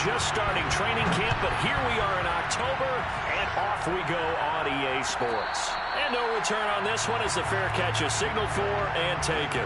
just starting training camp, but here we are in October, and off we go on EA Sports. And no return on this one as the fair catch is signaled for and taken.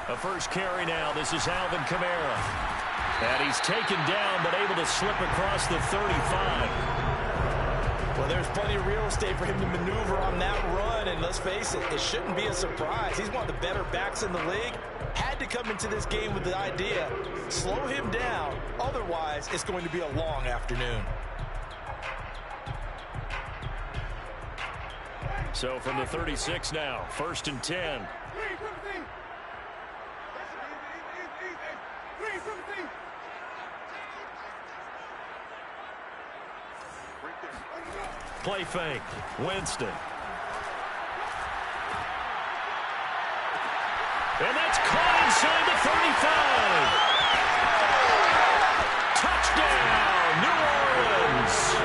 A first carry now. This is Alvin Kamara. And he's taken down, but able to slip across the 35. Well, there's plenty of real estate for him to maneuver on that run. And let's face it, it shouldn't be a surprise. He's one of the better backs in the league. Had to come into this game with the idea, slow him down. Otherwise, it's going to be a long afternoon. So from the 36 now, 1st and 10. Play fake. Winston. And that's caught inside the 35. Touchdown, New Orleans.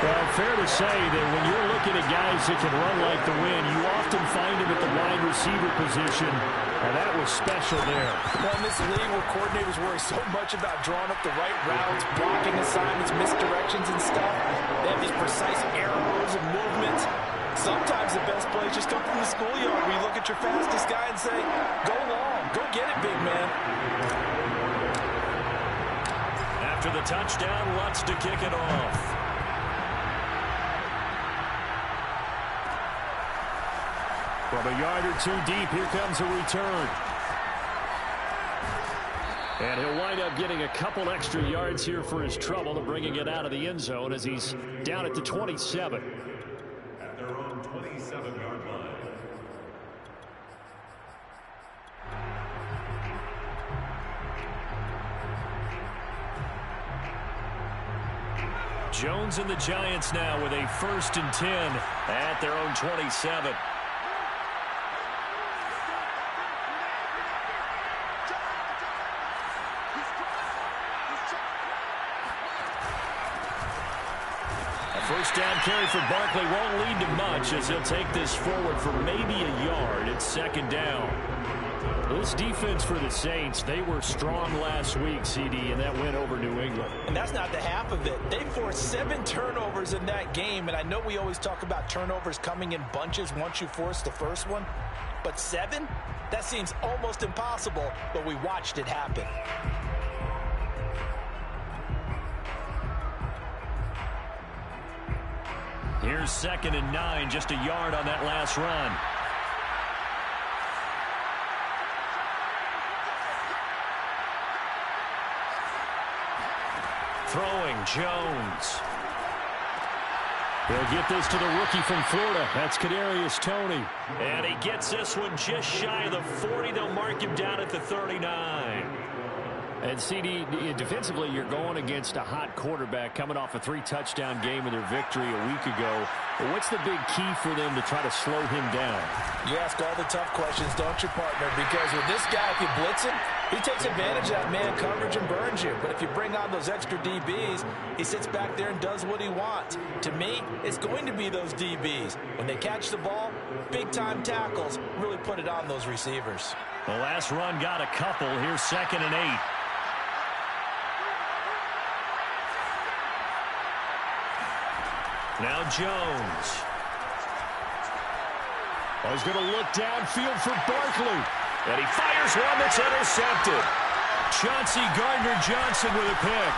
Well, fair to say that when you're looking at guys that can run like the wind, you often find them at the wide receiver position, and that was special there. Well, in this league where coordinators worry so much about drawing up the right routes, blocking assignments, misdirections and stuff, they have these precise arrows and movements. Sometimes the best plays just come from the schoolyard where you look at your fastest guy and say, go long, go get it, big man. After the touchdown, Lutz to kick it off. From a yard or two deep, here comes a return. And he'll wind up getting a couple extra yards here for his trouble and bringing it out of the end zone as he's down at the 27. At their own 27-yard line. Jones and the Giants now with a 1st and 10 at their own 27. First down carry for Barkley won't lead to much as he'll take this forward for maybe a yard. It's 2nd down. This defense for the Saints, they were strong last week, CD, and that went over New England. And that's not the half of it. They forced 7 turnovers in that game, and I know we always talk about turnovers coming in bunches once you force the first one, but 7? That seems almost impossible, but we watched it happen. Here's 2nd and 9, just a yard on that last run. Throwing, Jones. They'll get this to the rookie from Florida. That's Kadarius Toney. And he gets this one just shy of the 40. They'll mark him down at the 39. And CD, defensively, you're going against a hot quarterback coming off a 3-touchdown game in their victory a week ago. But what's the big key for them to try to slow him down? You ask all the tough questions, don't you, partner? Because with this guy, if you blitz him, he takes advantage of that man coverage and burns you. But if you bring on those extra DBs, he sits back there and does what he wants. To me, it's going to be those DBs. When they catch the ball, big-time tackles really put it on those receivers. The last run got a couple. Here's 2nd and 8. Now Jones. Oh, he's going to look downfield for Barkley. And he fires one that's intercepted. Chauncey Gardner-Johnson with a pick.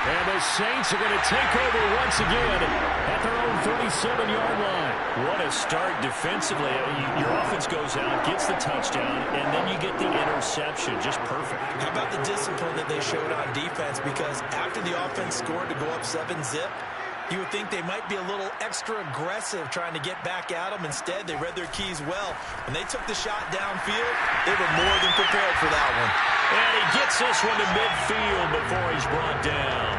And the Saints are going to take over once again at their own 37-yard line. What a start defensively. Your offense goes out, gets the touchdown, and then you get the interception. Just perfect. How about the discipline that they showed on defense? Because after the offense scored to go up 7-zip, you would think they might be a little extra aggressive trying to get back at them. Instead, they read their keys well. When they took the shot downfield, they were more than prepared for that one. And he gets this one to midfield before he's brought down.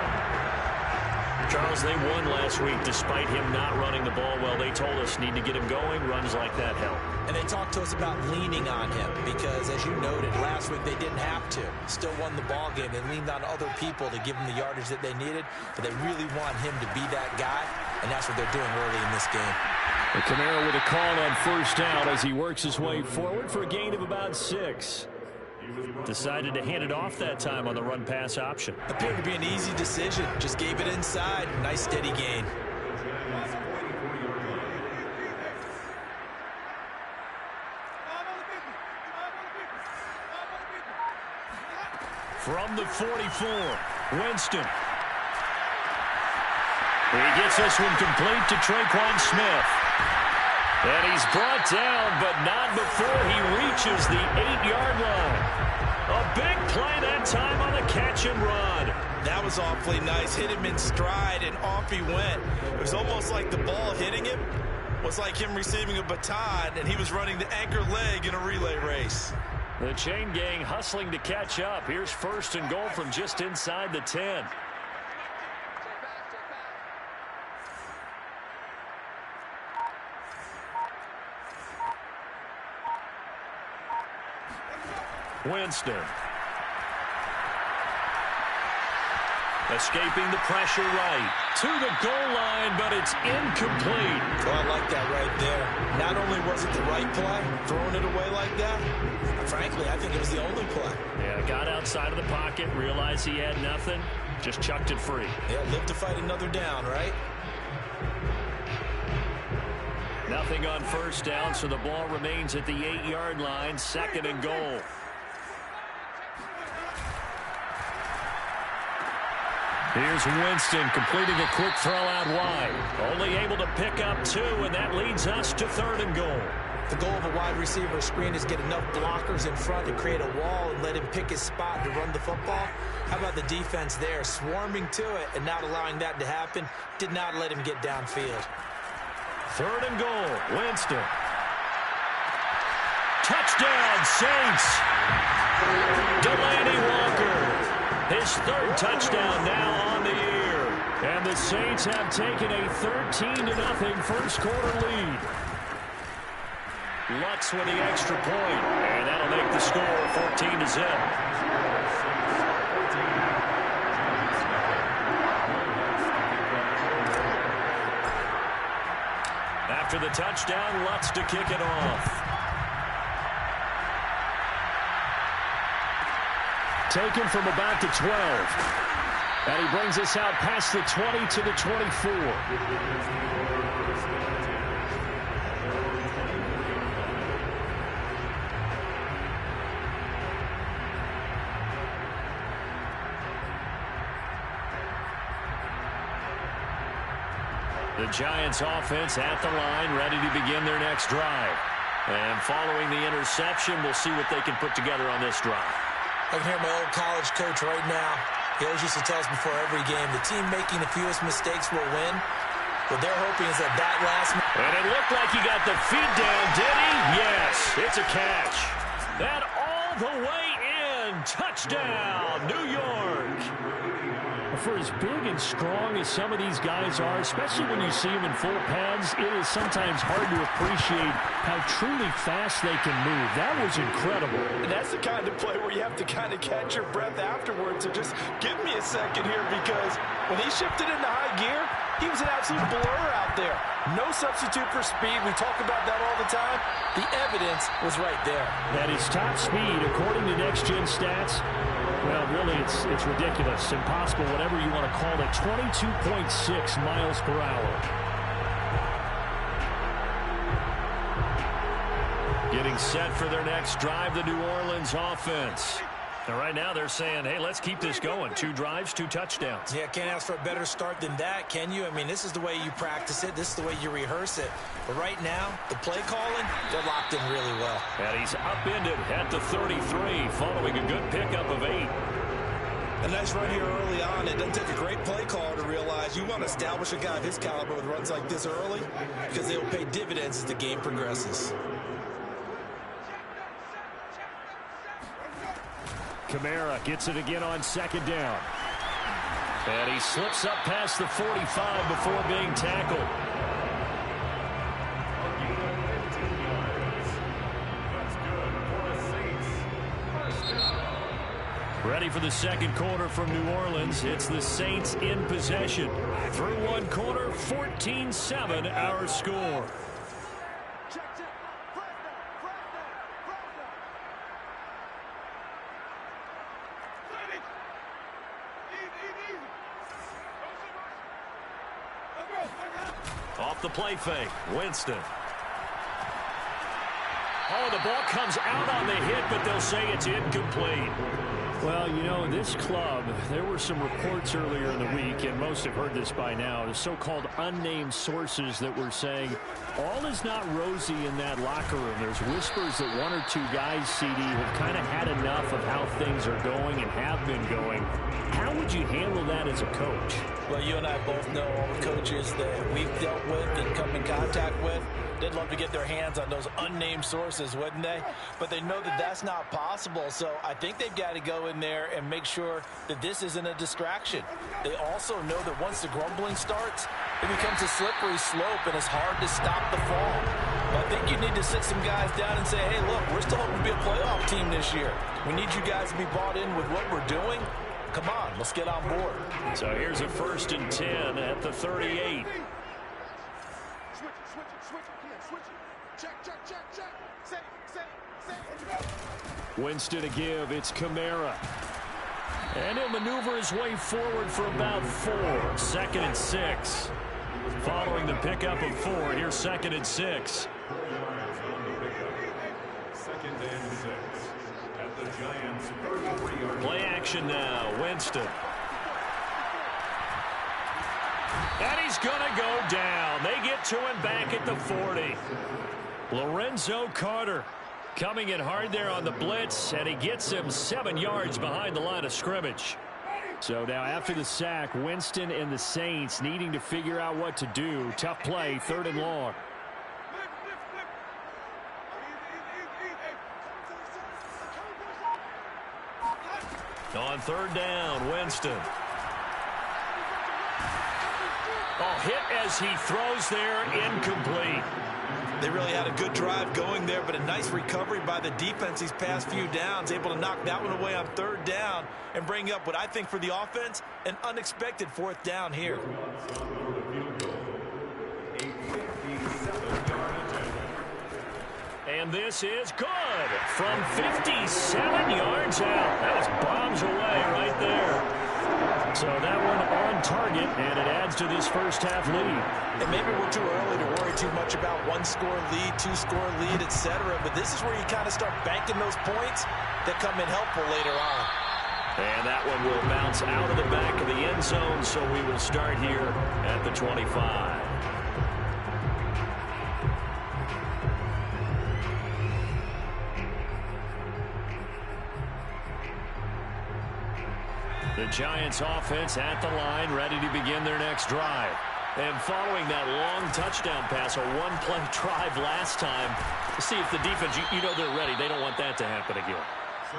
Charles, they won last week despite him not running the ball well. They told us need to get him going. Runs like that help. And they talked to us about leaning on him because, as you noted, last week they didn't have to. Still won the ball game. They leaned on other people to give them the yardage that they needed, but they really want him to be that guy, and that's what they're doing early in this game. And Kamara with a call on first down as he works his way forward for a gain of about 6. Decided to hand it off that time on the run-pass option. Appeared to be an easy decision. Just gave it inside. Nice steady gain. From the 44, Winston. He gets this one complete to Tre'Quan Smith. And he's brought down, but not before he reaches the 8-yard line. A big play that time on the catch and run. That was awfully nice. Hit him in stride, and off he went. It was almost like the ball hitting him was like him receiving a baton, and he was running the anchor leg in a relay race. The chain gang hustling to catch up. Here's first and goal from just inside the 10. Winston. Escaping the pressure right. To the goal line, but it's incomplete. Oh, I like that right there. Not only was it the right play, throwing it away like that, frankly, I think it was the only play. Yeah, got outside of the pocket, realized he had nothing, just chucked it free. Yeah, live to fight another down, right? Nothing on first down, so the ball remains at the 8-yard line, second and goal. Here's Winston completing a quick throw out wide. Only able to pick up 2, and that leads us to third and goal. The goal of a wide receiver screen is get enough blockers in front to create a wall and let him pick his spot to run the football. How about the defense there, swarming to it and not allowing that to happen? Did not let him get downfield. Third and goal, Winston. Touchdown, Saints. Delaney Walker. His third touchdown now on the year. And the Saints have taken a 13-0 first quarter lead. Lutz with the extra point, and that'll make the score 14-0. After the touchdown, Lutz to kick it off. Taken from about the 12. And he brings us out past the 20 to the 24. The Giants offense at the line, ready to begin their next drive. And following the interception, we'll see what they can put together on this drive. I can hear my old college coach right now. He always used to tell us before every game, the team making the fewest mistakes will win. What they're hoping is that last... And it looked like he got the feet down, did he? Yes, it's a catch. That all the way in. Touchdown, New York. For as big and strong as some of these guys are, especially when you see them in full pads, it is sometimes hard to appreciate how truly fast they can move. That was incredible. And that's the kind of play where you have to kind of catch your breath afterwards. So just give me a second here, because when he shifted into high gear, he was an absolute blur out there. No substitute for speed. We talk about that all the time. The evidence was right there. That is top speed, according to Next Gen Stats. Well, really, it's ridiculous, impossible, whatever you want to call it. 22.6 miles per hour. Getting set for their next drive, the New Orleans offense. And right now they're saying, hey, let's keep this going. 2 drives, 2 touchdowns. Yeah, can't ask for a better start than that, can you? I mean, this is the way you practice it. This is the way you rehearse it. But right now, the play calling, they're locked in really well. And he's upended at the 33 following a good pickup of 8. A nice run here early on. It doesn't take a great play caller to realize you want to establish a guy of his caliber with runs like this early because they will pay dividends as the game progresses. Kamara gets it again on 2nd down. And he slips up past the 45 before being tackled. Ready for the 2nd quarter from New Orleans. It's the Saints in possession. Through 1 quarter, 14-7 our score. Off the play fake, Winston. Oh, the ball comes out on the hit, but they'll say it's incomplete. Well, you know, this club, there were some reports earlier in the week, and most have heard this by now, the so-called unnamed sources that were saying all is not rosy in that locker room. There's whispers that 1 or 2 guys, CD, have kind of had enough of how things are going and have been going. How would you handle that as a coach? Well, you and I both know all the coaches that we've dealt with and come in contact with. They'd love to get their hands on those unnamed sources, wouldn't they? But they know that that's not possible. So I think they've got to go in there and make sure that this isn't a distraction. They also know that once the grumbling starts, it becomes a slippery slope and it's hard to stop the fall. But I think you need to sit some guys down and say, hey, look, we're still hoping to be a playoff team this year. We need you guys to be bought in with what we're doing. Come on, let's get on board. So here's a 1st and 10 at the 38. Winston to give. It's Kamara. And he'll maneuver his way forward for about 4. 2nd and 6. Following the pickup of 4, here's 2nd and 6. 2nd and 6 at the Giants' 33-yard line. Play action now. Winston. And he's going to go down. They get to him back at the 40. Lorenzo Carter coming in hard there on the blitz, and he gets him 7 yards behind the line of scrimmage. So now after the sack, Winston and the Saints needing to figure out what to do. Tough play, 3rd and long. On 3rd down, Winston. Oh, hit as he throws there, incomplete. They really had a good drive going there, but a nice recovery by the defense these past few downs, able to knock that one away on 3rd down and bring up what I think for the offense, an unexpected 4th down here. And this is good from 57 yards out. That was bombs away right there. So that one on target, and it adds to this first half lead. And maybe we're too early to worry too much about 1-score lead, 2-score lead, etc. But this is where you kind of start banking those points that come in helpful later on. And that one will bounce out of the back of the end zone, so we will start here at the 25. The Giants offense at the line, ready to begin their next drive. And following that long touchdown pass, a 1-play drive last time, to see if the defense, you know they're ready. They don't want that to happen again.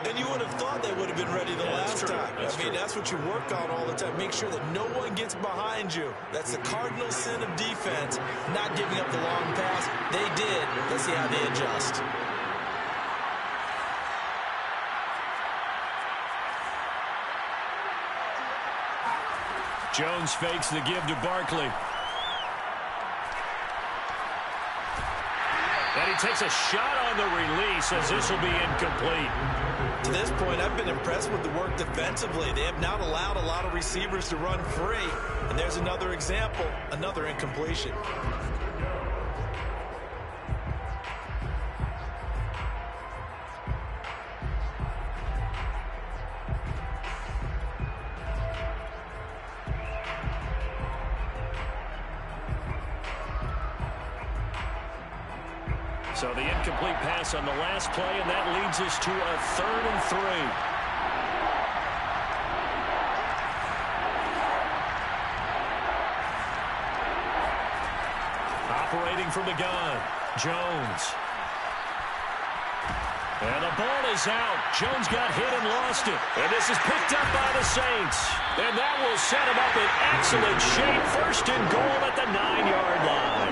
And you would have thought they would have been ready the last time. That's what you work on all the time. Make sure that no one gets behind you. That's the cardinal sin of defense, not giving up the long pass. They did. Let's see how they adjust. Jones fakes the give to Barkley. And he takes a shot on the release as this will be incomplete. To this point, I've been impressed with the work defensively. They have not allowed a lot of receivers to run free. And there's another example, another incompletion. So the incomplete pass on the last play, and that leads us to a 3rd and 3. Operating from the gun, Jones. And the ball is out. Jones got hit and lost it. And this is picked up by the Saints. And that will set him up in excellent shape. 1st and goal at the 9-yard line.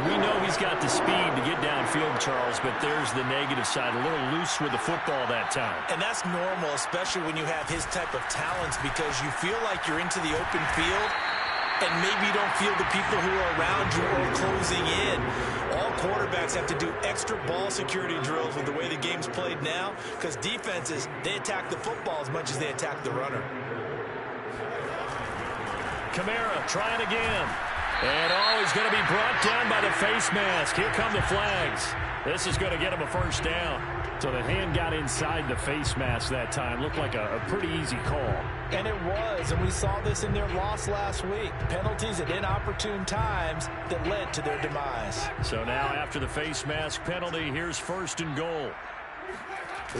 We know he's got the speed to get downfield, Charles, but there's the negative side. A little loose with the football that time. And that's normal, especially when you have his type of talents, because you feel like you're into the open field and maybe you don't feel the people who are around you or closing in. All quarterbacks have to do extra ball security drills with the way the game's played now, because defenses, they attack the football as much as they attack the runner. Kamara trying again. And he's going to be brought down by the face mask. Here come the flags. This is going to get him a 1st down. So the hand got inside the face mask that time. Looked like a pretty easy call. And it was, and we saw this in their loss last week. Penalties at inopportune times that led to their demise. So now after the face mask penalty, here's 1st and goal.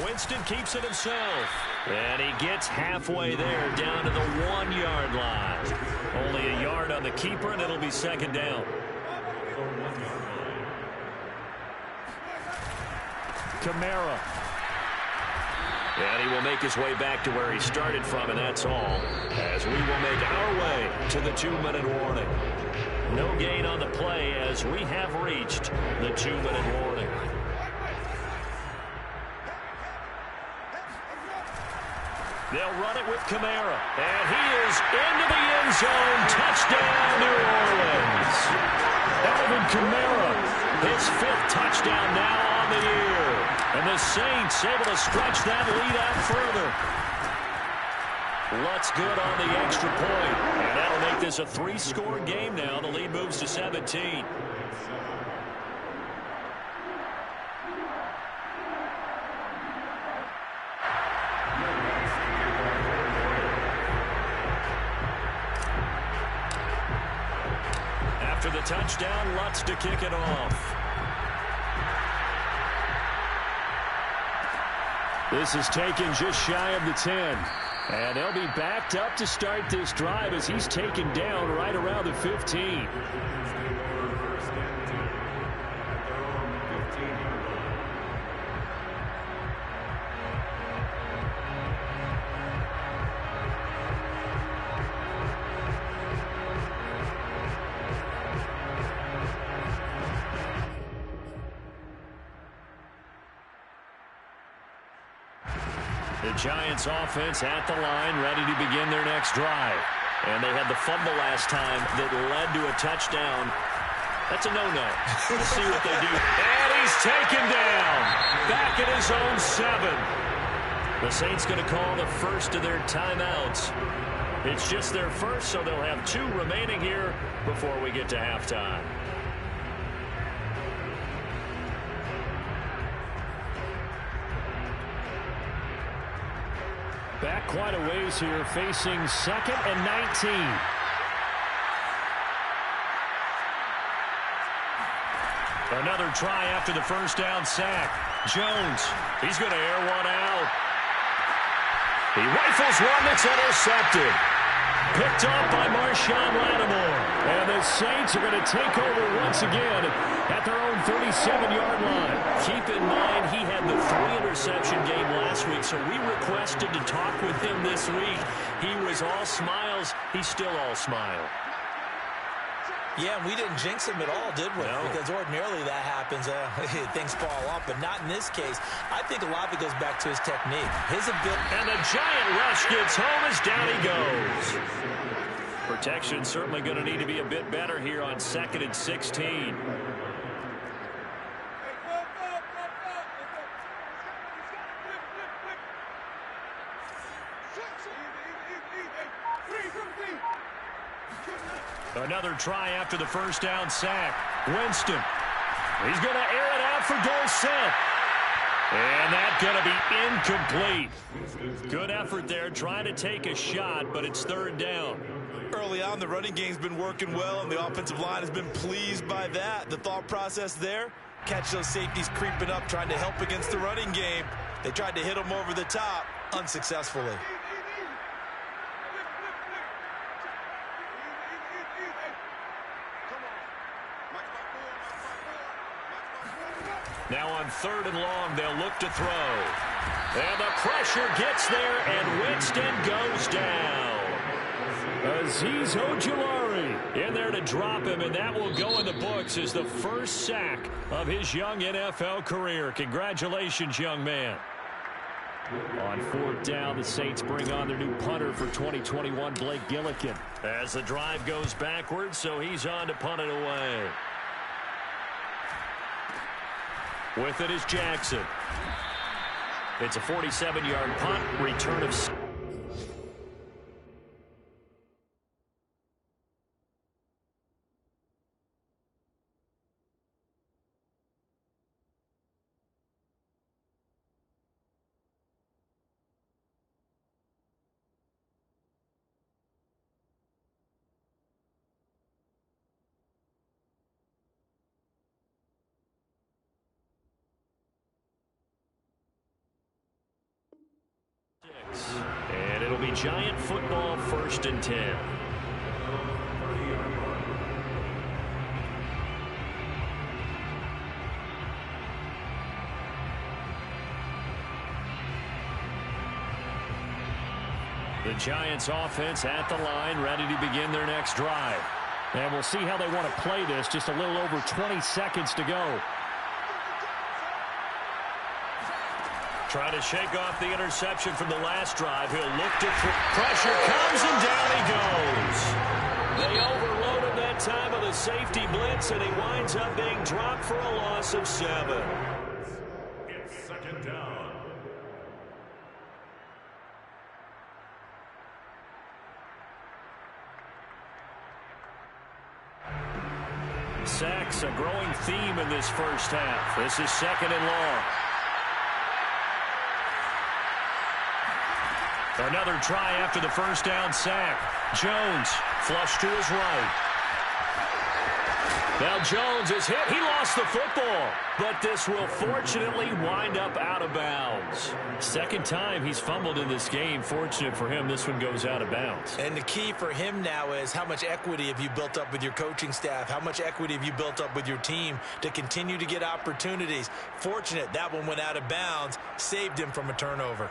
Winston keeps it himself. And he gets halfway there down to the 1-yard line. Only a yard on the keeper, and it'll be 2nd down. Kamara. And he will make his way back to where he started from, and that's all. As we will make our way to the 2-minute warning. No gain on the play as we have reached the 2-minute warning. They'll run it with Kamara. And he is into the end zone. Touchdown, New Orleans. Alvin Kamara, his 5th touchdown now on the year. And the Saints able to stretch that lead out further. Lutz good on the extra point. And that'll make this a 3-score game now. The lead moves to 17. After the touchdown, Lutz to kick it off. This is taken just shy of the 10. And they'll be backed up to start this drive as he's taken down right around the 15. The Giants offense at the line, ready to begin their next drive. And they had the fumble last time that led to a touchdown. That's a no-no. We'll see what they do. And he's taken down. Back at his own 7. The Saints going to call the first of their timeouts. It's just their first, so they'll have 2 remaining here before we get to halftime. Back quite a ways here, facing 2nd and 19. Another try after the 1st down sack. Jones, he's going to air one out. He rifles one that's intercepted. Picked off by Marshawn Lattimore. And the Saints are going to take over once again at their own 37-yard line. Keep in mind, he had the 3-interception game last week, so we requested to talk with him this week. He was all smiles. He's still all smile. Yeah, and we didn't jinx him at all, did we? No. Because ordinarily that happens. Things fall off, but not in this case. I think a lot of it goes back to his technique. His ability. And the giant rush gets home as down he goes. Protection certainly going to need to be a bit better here on 2nd and 16. Another try after the 1st down sack. Winston. He's going to air it out for Dorsett. And that's going to be incomplete. Good effort there trying to take a shot, but it's 3rd down. Early on, the running game's been working well, and the offensive line has been pleased by that. The thought process there, Catch those safeties creeping up, trying to help against the running game. They tried to hit him over the top, unsuccessfully. Now on 3rd and long, they'll look to throw. And the pressure gets there, and Winston goes down. Azeez Ojulari in there to drop him, and that will go in the books as the first sack of his young NFL career. Congratulations, young man. On 4th down, the Saints bring on their new punter for 2021, Blake Gillikin. As the drive goes backwards, so he's on to punt it away. With it is Jackson. It's a 47-yard punt, return of 6. And it'll be Giant football, 1st and 10. The Giants offense at the line, ready to begin their next drive. And we'll see how they want to play this. Just a little over 20 seconds to go. Trying to shake off the interception from the last drive. He'll look to pressure comes, and down he goes. They overload him that time of the safety blitz, and he winds up being dropped for a loss of 7. It's 2nd down. Sacks, a growing theme in this first half. This is 2nd and long. Another try after the first down sack. Jones flush to his right. Now Jones is hit. He lost the football, but this will fortunately wind up out of bounds. 2nd time he's fumbled in this game. Fortunate for him, this one goes out of bounds. And the key for him now is how much equity have you built up with your coaching staff? How much equity have you built up with your team to continue to get opportunities? Fortunate that one went out of bounds, saved him from a turnover.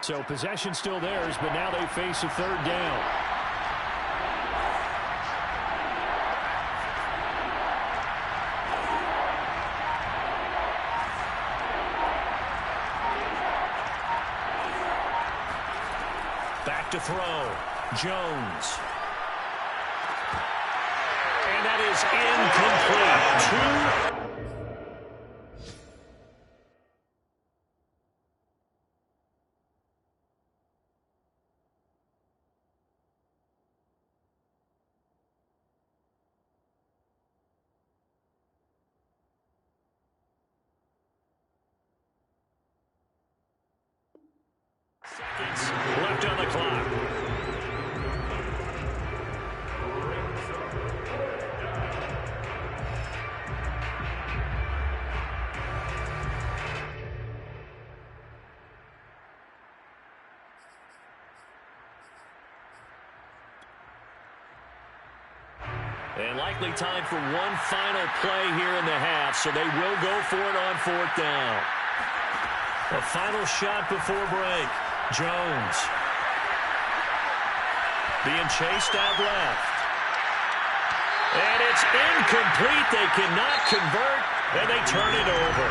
So possession still theirs, but now they face a 3rd down. Back to throw. Jones. And that is incomplete. Seconds left on the clock. And likely time for one final play here in the half, so they will go for it on 4th down. A final shot before break. Jones being chased out left. And it's incomplete. They cannot convert, and they turn it over.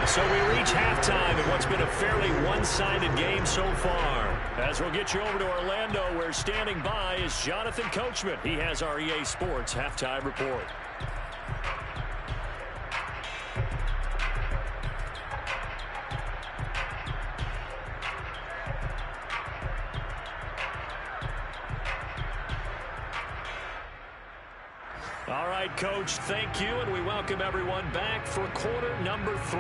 So we reach halftime in what's been a fairly one-sided game so far. As we'll get you over to Orlando, where standing by is Jonathan Coachman. He has our EA Sports halftime report. All right, Coach, thank you, and we welcome everyone back for quarter number 3.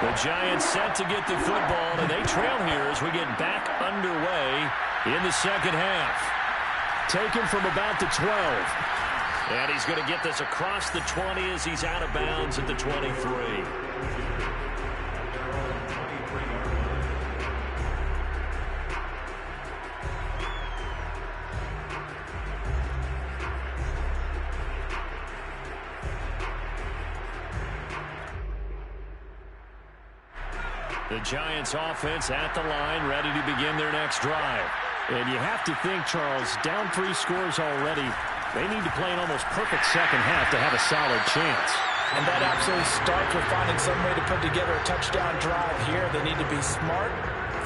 The Giants set to get the football, and they trail here as we get back underway in the second half. Taken from about the 12. And he's going to get this across the 20 as he's out of bounds at the 23. The Giants offense at the line, ready to begin their next drive. And you have to think, Charles, down 3 scores already. They need to play an almost perfect second half to have a solid chance. And that absolutely starts with finding some way to put together a touchdown drive here. They need to be smart,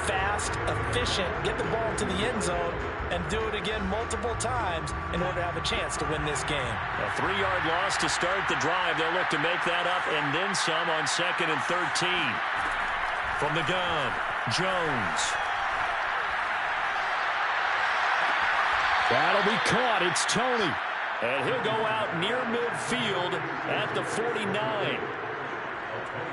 fast, efficient, get the ball to the end zone, and do it again multiple times in order to have a chance to win this game. A 3-yard loss to start the drive. They'll look to make that up and then some on 2nd and 13. From the gun, Jones. That'll be caught. It's Tony. And he'll go out near midfield at the 49.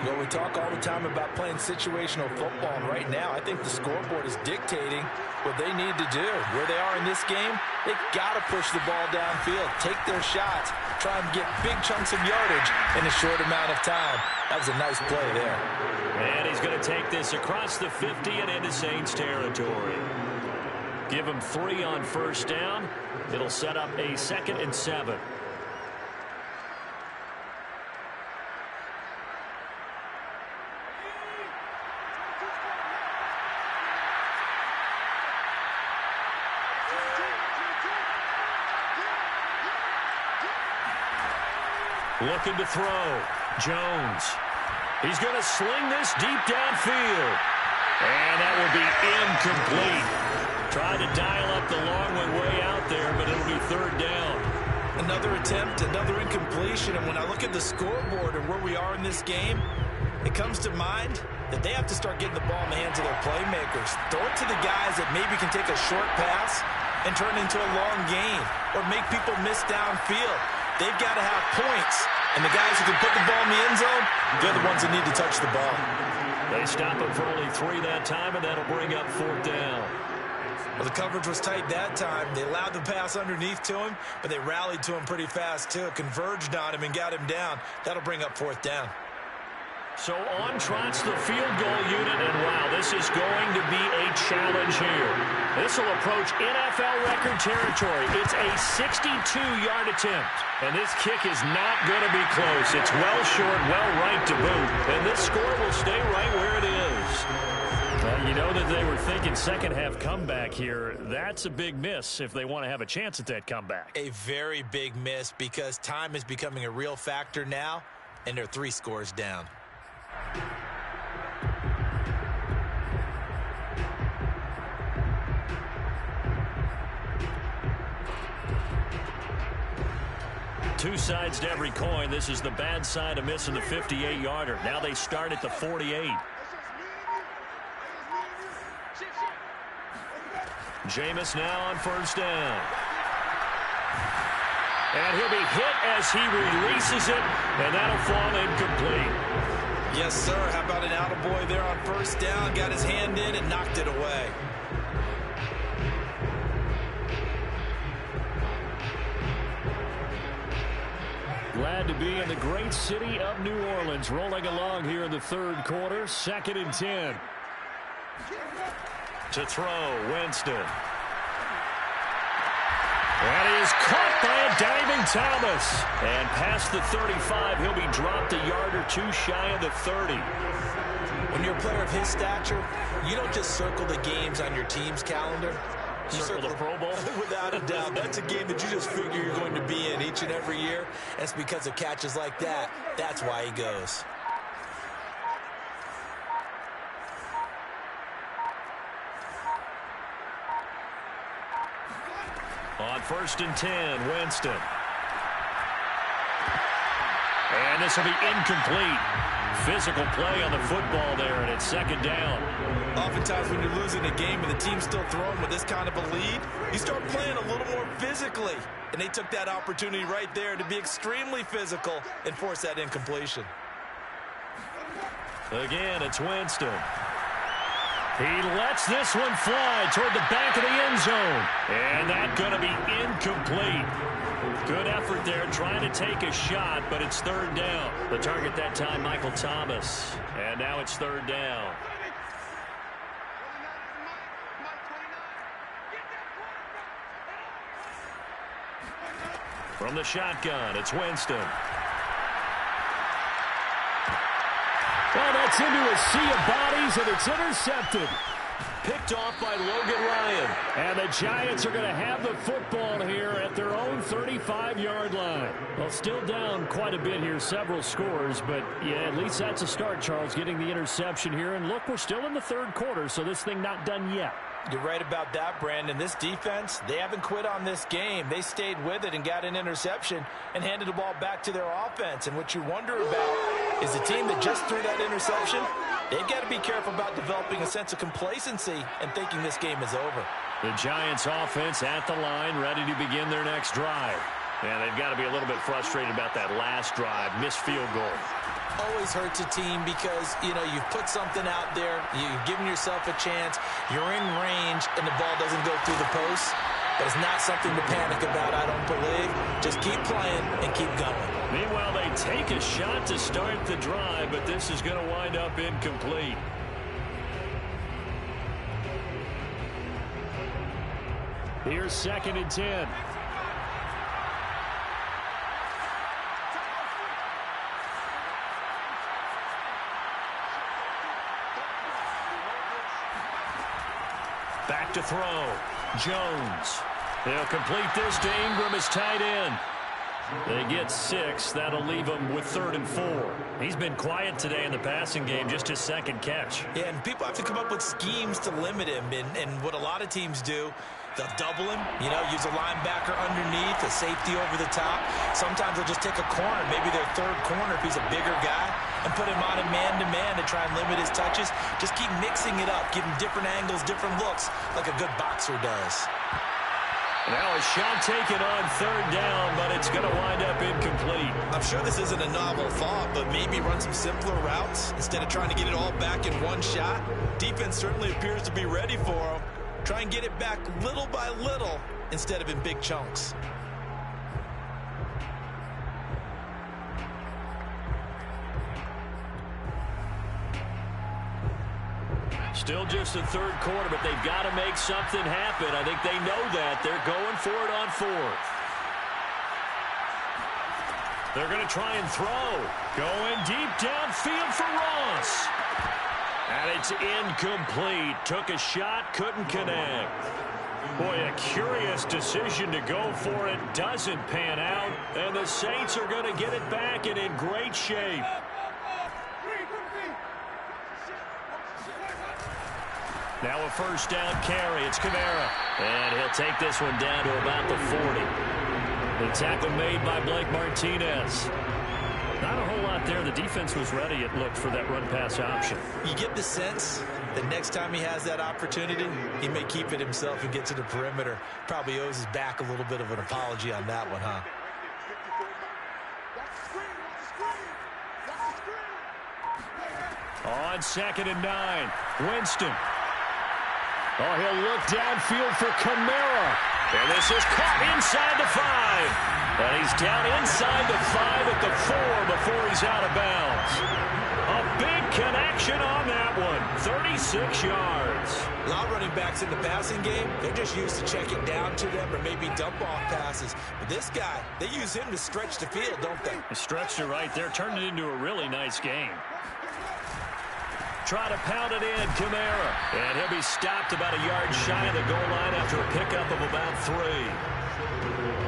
Well, we talk all the time about playing situational football, and right now I think the scoreboard is dictating what they need to do. Where they are in this game, they've got to push the ball downfield, take their shots, try and get big chunks of yardage in a short amount of time. That was a nice play there. And he's going to take this across the 50 and into Saints territory. Give him 3 on first down. It'll set up a 2nd and 7. Looking to throw. Jones. He's going to sling this deep downfield. And that will be incomplete. Tried to dial up the long one way out there, but it'll be 3rd down. Another attempt, another incompletion. And when I look at the scoreboard and where we are in this game, it comes to mind that they have to start getting the ball in the hands of their playmakers. Throw it to the guys that maybe can take a short pass and turn it into a long gain or make people miss downfield. They've got to have points. And the guys who can put the ball in the end zone, they're the ones that need to touch the ball. They stop him for only 3 that time, and that'll bring up 4th down. Well, the coverage was tight that time. They allowed the pass underneath to him, but they rallied to him pretty fast, too. Converged on him and got him down. That'll bring up 4th down. So on trots the field goal unit, and wow, this is going to be a challenge here. This will approach NFL record territory. It's a 62-yard attempt, and this kick is not going to be close. It's well short, well right to boot, and this score will stay right where it is. Well, you know that they were thinking second half comeback here. That's a big miss if they want to have a chance at that comeback. A very big miss because time is becoming a real factor now, and they're 3 scores down. Two sides to every coin. This is the bad side of missing the 58-yarder. Now they start at the 48. Jameis now on first down. And he'll be hit as he releases it, and that'll fall incomplete. Yes, sir. How about an attaboy there on first down? Got his hand in and knocked it away. Glad to be in the great city of New Orleans, rolling along here in the 3rd quarter. 2nd and 10. To throw, Winston. And he is caught by a diving Thomas. And past the 35, he'll be dropped a yard or 2 shy of the 30. When you're a player of his stature, you don't just circle the games on your team's calendar. You circle the Pro Bowl? Without a doubt. That's a game that you just figure you're going to be in each and every year. And it's because of catches like that. That's why he goes. On 1st and 10, Winston. And this will be incomplete. Physical play on the football there, and it's 2nd down. Oftentimes when you're losing a game and the team's still throwing with this kind of a lead, you start playing a little more physically. And they took that opportunity right there to be extremely physical and force that incompletion. Again, it's Winston. He lets this one fly toward the back of the end zone. And that's going to be incomplete. Good effort there trying to take a shot, but it's third down. The target that time, Michael Thomas. And now it's third down. From the shotgun, it's Winston. Well, that's into a sea of bodies, and it's intercepted. Picked off by Logan Ryan. And the Giants are going to have the football here at their own 35-yard line. Well, still down quite a bit here, several scores, but yeah, at least that's a start, Charles, getting the interception here. And look, we're still in the third quarter, so this thing not done yet. You're right about that, Brandon. This defense, they haven't quit on this game. They stayed with it and got an interception and handed the ball back to their offense. And what you wonder about is the team that just threw that interception, they've got to be careful about developing a sense of complacency and thinking this game is over. The Giants offense at the line, ready to begin their next drive. And they've got to be a little bit frustrated about that last drive, missed field goal. Always hurts a team because, you know, you've put something out there, you've given yourself a chance, you're in range, and the ball doesn't go through the post. But it's not something to panic about, I don't believe. Just keep playing and keep going. Meanwhile, they take a shot to start the drive, but this is going to wind up incomplete. Here's 2nd and 10. Back to throw. Jones. They'll complete this to Ingram as tight end. They get 6. That'll leave him with 3rd and 4. He's been quiet today in the passing game, just his second catch. Yeah, and people have to come up with schemes to limit him. And what a lot of teams do, they'll double him, you know, use a linebacker underneath, a safety over the top. Sometimes they'll just take a corner, maybe their third corner if he's a bigger guy, and put him on a man-to-man to try and limit his touches. Just keep mixing it up, give him different angles, different looks, like a good boxer does. Now a shot taken on 3rd down, but it's going to wind up incomplete. I'm sure this isn't a novel thought, but maybe run some simpler routes instead of trying to get it all back in one shot. Defense certainly appears to be ready for him. Try and get it back little by little instead of in big chunks. Still just the third quarter, but they've got to make something happen. I think they know that. They're going for it on 4th. They're going to try and throw. Going deep downfield for Ross. And it's incomplete. Took a shot, couldn't connect. Boy, a curious decision to go for it. Doesn't pan out. And the Saints are going to get it back and in great shape. Now a first down carry. It's Kamara. And he'll take this one down to about the 40. The tackle made by Blake Martinez. Not a whole lot there. The defense was ready, it looked, for that run-pass option. You get the sense that next time he has that opportunity, he may keep it himself and get to the perimeter. Probably owes his back a little bit of an apology on that one, huh? On 2nd and 9, Winston. Oh, he'll look downfield for Kamara. And this is caught inside the 5. And he's down inside the 5 at the 4 before he's out of bounds. A big connection on that one. 36 yards. A lot of running backs in the passing game, they're just used to check it down to them or maybe dump off passes. But this guy, they use him to stretch the field, don't they? They stretched it right there, turned it into a really nice game. Try to pound it in, Kamara. And he'll be stopped about a yard shy of the goal line after a pickup of about 3.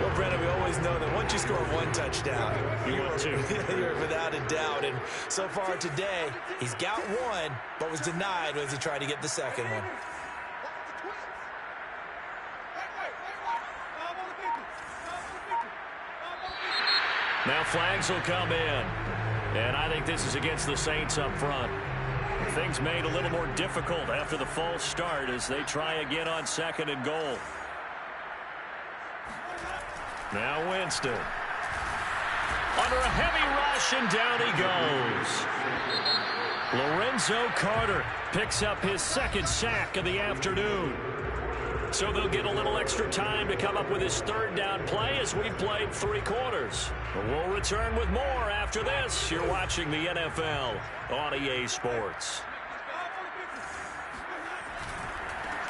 Well, Brennan, we always know that once you score one touchdown, you're without a doubt. And so far today, he's got one, but was denied as he tried to get the second one. Now flags will come in. And I think this is against the Saints up front. Things made a little more difficult after the false start as they try again on 2nd and goal. Now Winston. Under a heavy rush, and down he goes. Lorenzo Carter picks up his second sack of the afternoon. So they'll get a little extra time to come up with his third down play as we've played 3 quarters. We'll return with more after this. You're watching the NFL on EA Sports.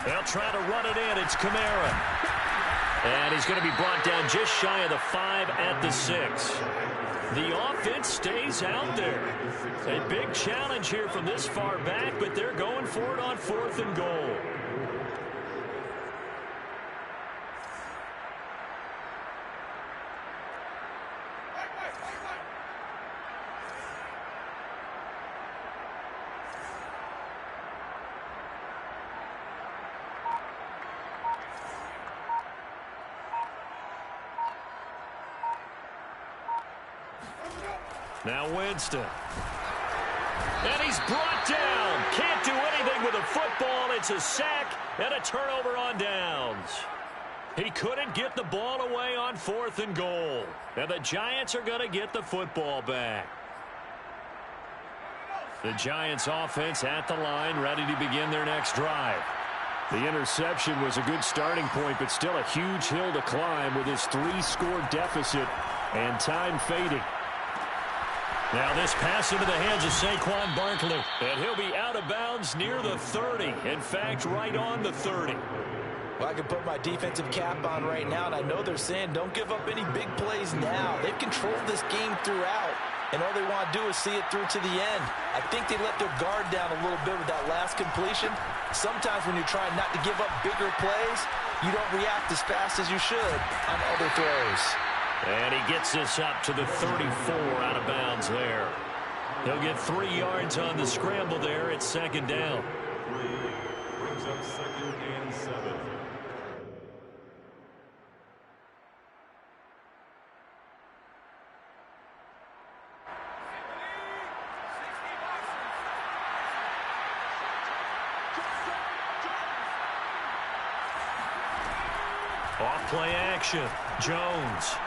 They'll try to run it in. It's Kamara. And he's going to be brought down just shy of the 5 at the 6. The offense stays out there. A big challenge here from this far back, but they're going for it on 4th and goal. Now Winston. And he's brought down. Can't do anything with a football. It's a sack and a turnover on downs. He couldn't get the ball away on 4th and goal. Now the Giants are going to get the football back. The Giants offense at the line, ready to begin their next drive. The interception was a good starting point, but still a huge hill to climb with his 3-score deficit and time fading. Now this pass into the hands of Saquon Barkley. And he'll be out of bounds near the 30. In fact, right on the 30. Well, I can put my defensive cap on right now, and I know they're saying don't give up any big plays now. They've controlled this game throughout, and all they want to do is see it through to the end. I think they let their guard down a little bit with that last completion. Sometimes when you're trying not to give up bigger plays, you don't react as fast as you should on other throws. And he gets this up to the 34 out of bounds there. He'll get 3 yards on the scramble there. It's 2nd down. Brings up 2nd and 7. Off play action. Jones.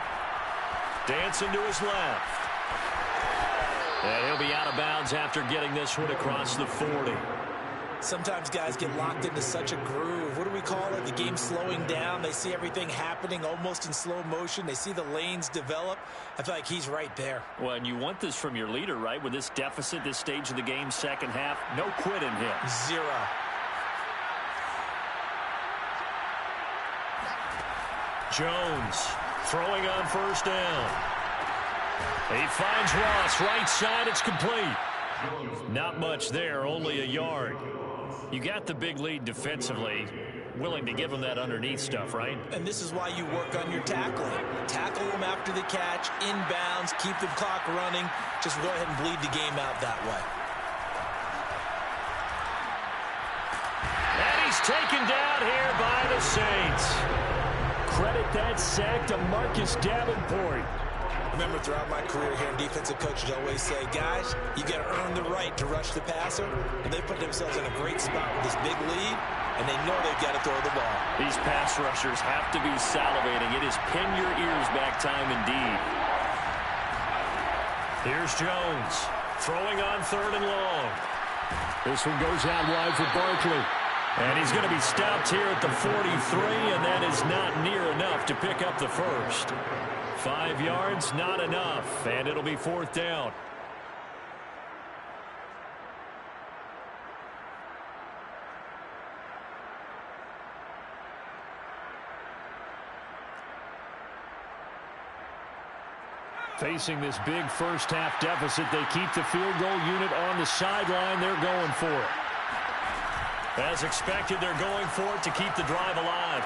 Dancing to his left. And he'll be out of bounds after getting this one across the 40. Sometimes guys get locked into such a groove. What do we call it? The game slowing down. They see everything happening almost in slow motion. They see the lanes develop. I feel like he's right there. Well, and you want this from your leader, right? With this deficit, this stage of the game, second half, no quit in him. 0. Jones throwing on 1st down. He finds Ross right side. It's complete. Not much there, only a yard. You got the big lead defensively. Willing to give him that underneath stuff, right? And this is why you work on your tackling. Tackle them after the catch, inbounds, keep the clock running. Just go ahead and bleed the game out that way. And he's taken down here by the Saints. Credit that sack to Marcus Davenport. Remember, throughout my career here, defensive coaches always say, guys, you got to earn the right to rush the passer. And they put themselves in a great spot with this big lead, and they know they've got to throw the ball. These pass rushers have to be salivating. It is pin your ears back time indeed. Here's Jones throwing on 3rd and long. This one goes out wide for Barkley. And he's going to be stopped here at the 43, and that is not near enough to pick up the first. 5 yards, not enough, and it'll be 4th down. Facing this big first half deficit, they keep the field goal unit on the sideline. They're going for it. As expected, they're going for it to keep the drive alive.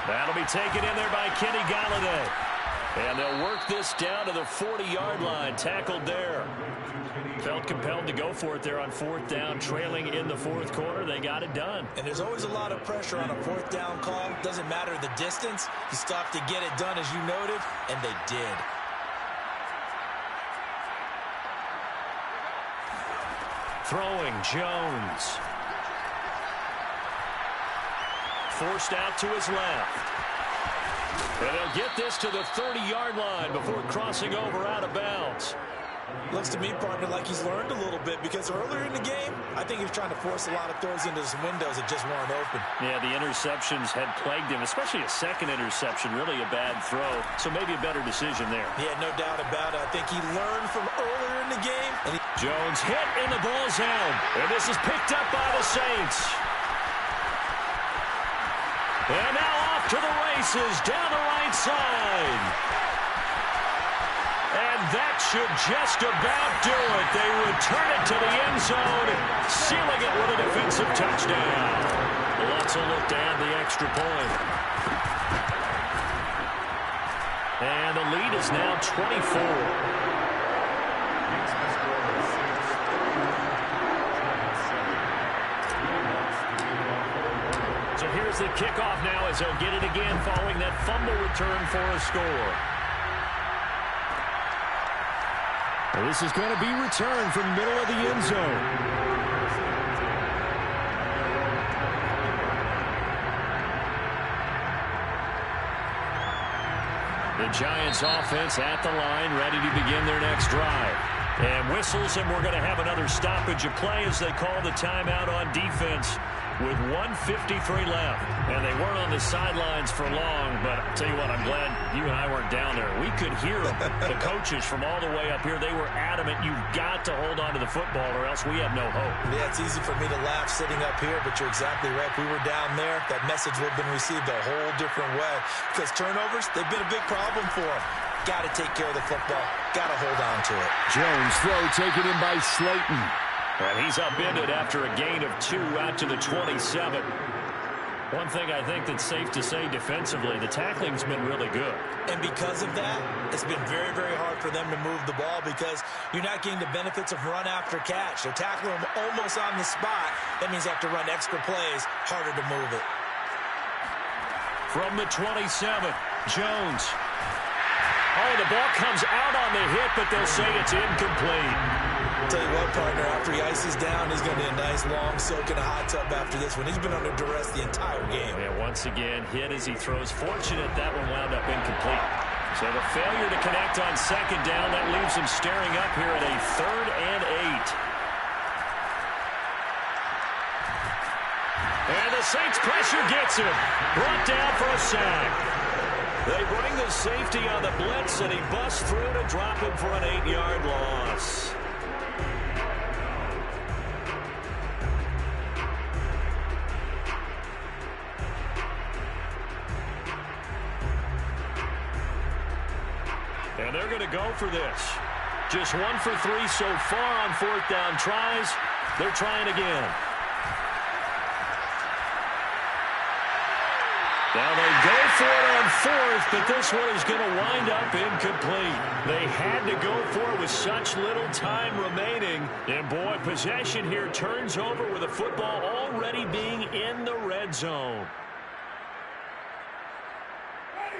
That'll be taken in there by Kenny Golladay. And they'll work this down to the 40-yard line. Tackled there. Felt compelled to go for it there on 4th down. Trailing in the 4th quarter. They got it done. And there's always a lot of pressure on a 4th down call. Doesn't matter the distance. You stop to get it done, as you noted, and they did. Throwing Jones. Forced out to his left. And they'll get this to the 30-yard line before crossing over out of bounds. Looks to me, partner, like he's learned a little bit because earlier in the game, I think he was trying to force a lot of throws into his windows that just weren't open. Yeah, the interceptions had plagued him, especially a second interception, really a bad throw. So maybe a better decision there. Yeah, no doubt about it. I think he learned from earlier in the game. And Jones hit in the ball zone. And this is picked up by the Saints. And now off to the races down the right side. And that should just about do it. They return it to the end zone, sealing it with a defensive touchdown. Let's look to add the extra point. And the lead is now 24. So here's the kickoff now as they'll get it again following that fumble return for a score. Well, this is going to be returned from the middle of the end zone. The Giants offense at the line, ready to begin their next drive. And whistles, and we're going to have another stoppage of play as they call the timeout on defense with 1:53 left. And they weren't on the sidelines for long, but I'll tell you what, I'm glad you and I weren't down there. We could hear them. The coaches from all the way up here, they were adamant, you've got to hold on to the football or else we have no hope. Yeah, it's easy for me to laugh sitting up here, but you're exactly right. If we were down there, that message would have been received a whole different way. Because turnovers, they've been a big problem for them. Got to take care of the football. Got to hold on to it. Jones throw taken in by Slayton. And he's upended after a gain of 2 out to the 27. One thing I think that's safe to say defensively, the tackling's been really good. And because of that, it's been very, very hard for them to move the ball because you're not getting the benefits of run after catch. They're tackling them almost on the spot. That means they have to run extra plays, harder to move it. From the 27, Jones. Oh, the ball comes out on the hit, but they'll say it's incomplete. Tell you what, partner, after he ices down, he's going to be a nice long soak in a hot tub after this one. He's been under duress the entire game. Yeah, once again, hit as he throws. Fortunate that one wound up incomplete. So the failure to connect on second down, that leaves him staring up here at a 3rd and 8. And the Saints pressure gets him. Brought down for a sack. They bring the safety on the blitz, and he busts through to drop him for an 8-yard loss. And they're going to go for this. Just 1 for 3 so far on 4th down tries. They're trying again. Now they go for it on 4th, but this one is going to wind up incomplete. They had to go for it with such little time remaining. And boy, possession here turns over with the football already being in the red zone.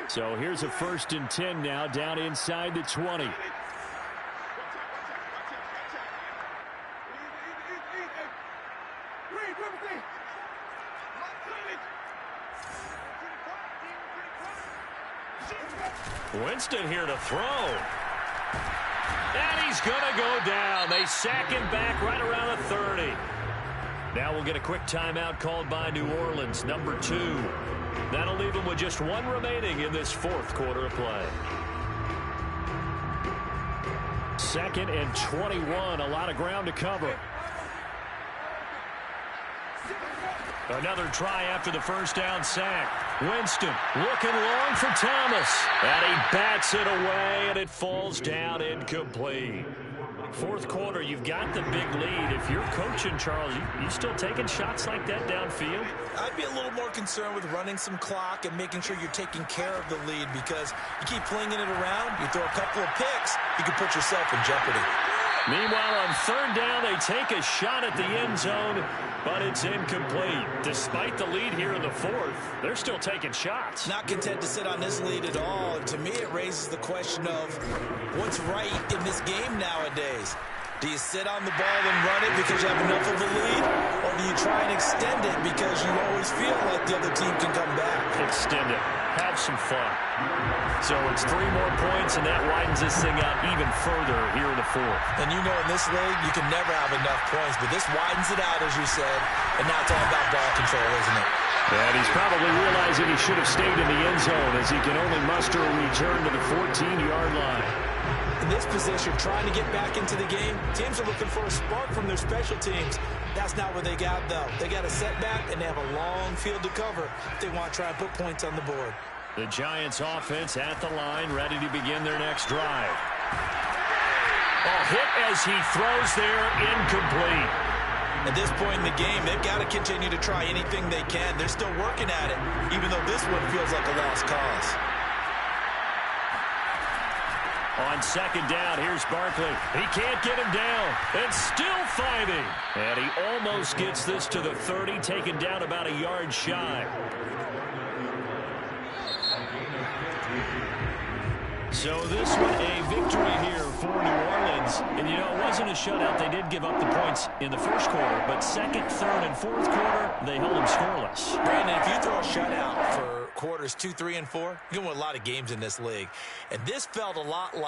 So here's a 1st and 10 now down inside the 20. Winston here to throw. And he's going to go down. They sack him back right around the 30. Now we'll get a quick timeout called by New Orleans, number 2. That'll leave them with just 1 remaining in this 4th quarter of play. 2nd and 21, a lot of ground to cover. Another try after the 1st down sack. Winston looking long for Thomas. And he bats it away, and it falls down incomplete. 4th quarter, you've got the big lead. If you're coaching, Charles, you still taking shots like that downfield? I'd be a little more concerned with running some clock and making sure you're taking care of the lead because you keep flinging it around, you throw a couple of picks, you can put yourself in jeopardy. Meanwhile, on 3rd down, they take a shot at the end zone, but it's incomplete. Despite the lead here in the 4th, they're still taking shots. Not content to sit on this lead at all. And to me, it raises the question of what's right in this game nowadays. Do you sit on the ball and run it because you have enough of a lead? Or do you try and extend it because you always feel like the other team can come back? Extend it. have some fun. So it's 3 more points, and that widens this thing out even further here in the fourth. And you know in this league, you can never have enough points, but this widens it out, as you said, and now it's all about ball control, isn't it? And he's probably realizing he should have stayed in the end zone as he can only muster a return to the 14-yard line. In this position, trying to get back into the game, teams are looking for a spark from their special teams. That's not what they got, though. They got a setback, and they have a long field to cover if they want to try and put points on the board. The Giants offense at the line, ready to begin their next drive. Hit as he throws there, incomplete. At this point in the game, they've got to continue to try anything they can. They're still working at it, even though this one feels like a lost cause. On second down, here's Barkley. He can't get him down, and still fighting. And he almost gets this to the 30, taken down about a yard shy. So this one a victory here for New Orleans. And, you know, it wasn't a shutout. They did give up the points in the first quarter, but second, third, and fourth quarter, they held them scoreless. Brandon, if you throw a shutout for quarters 2, 3, and 4, you're going to win a lot of games in this league. And this felt a lot like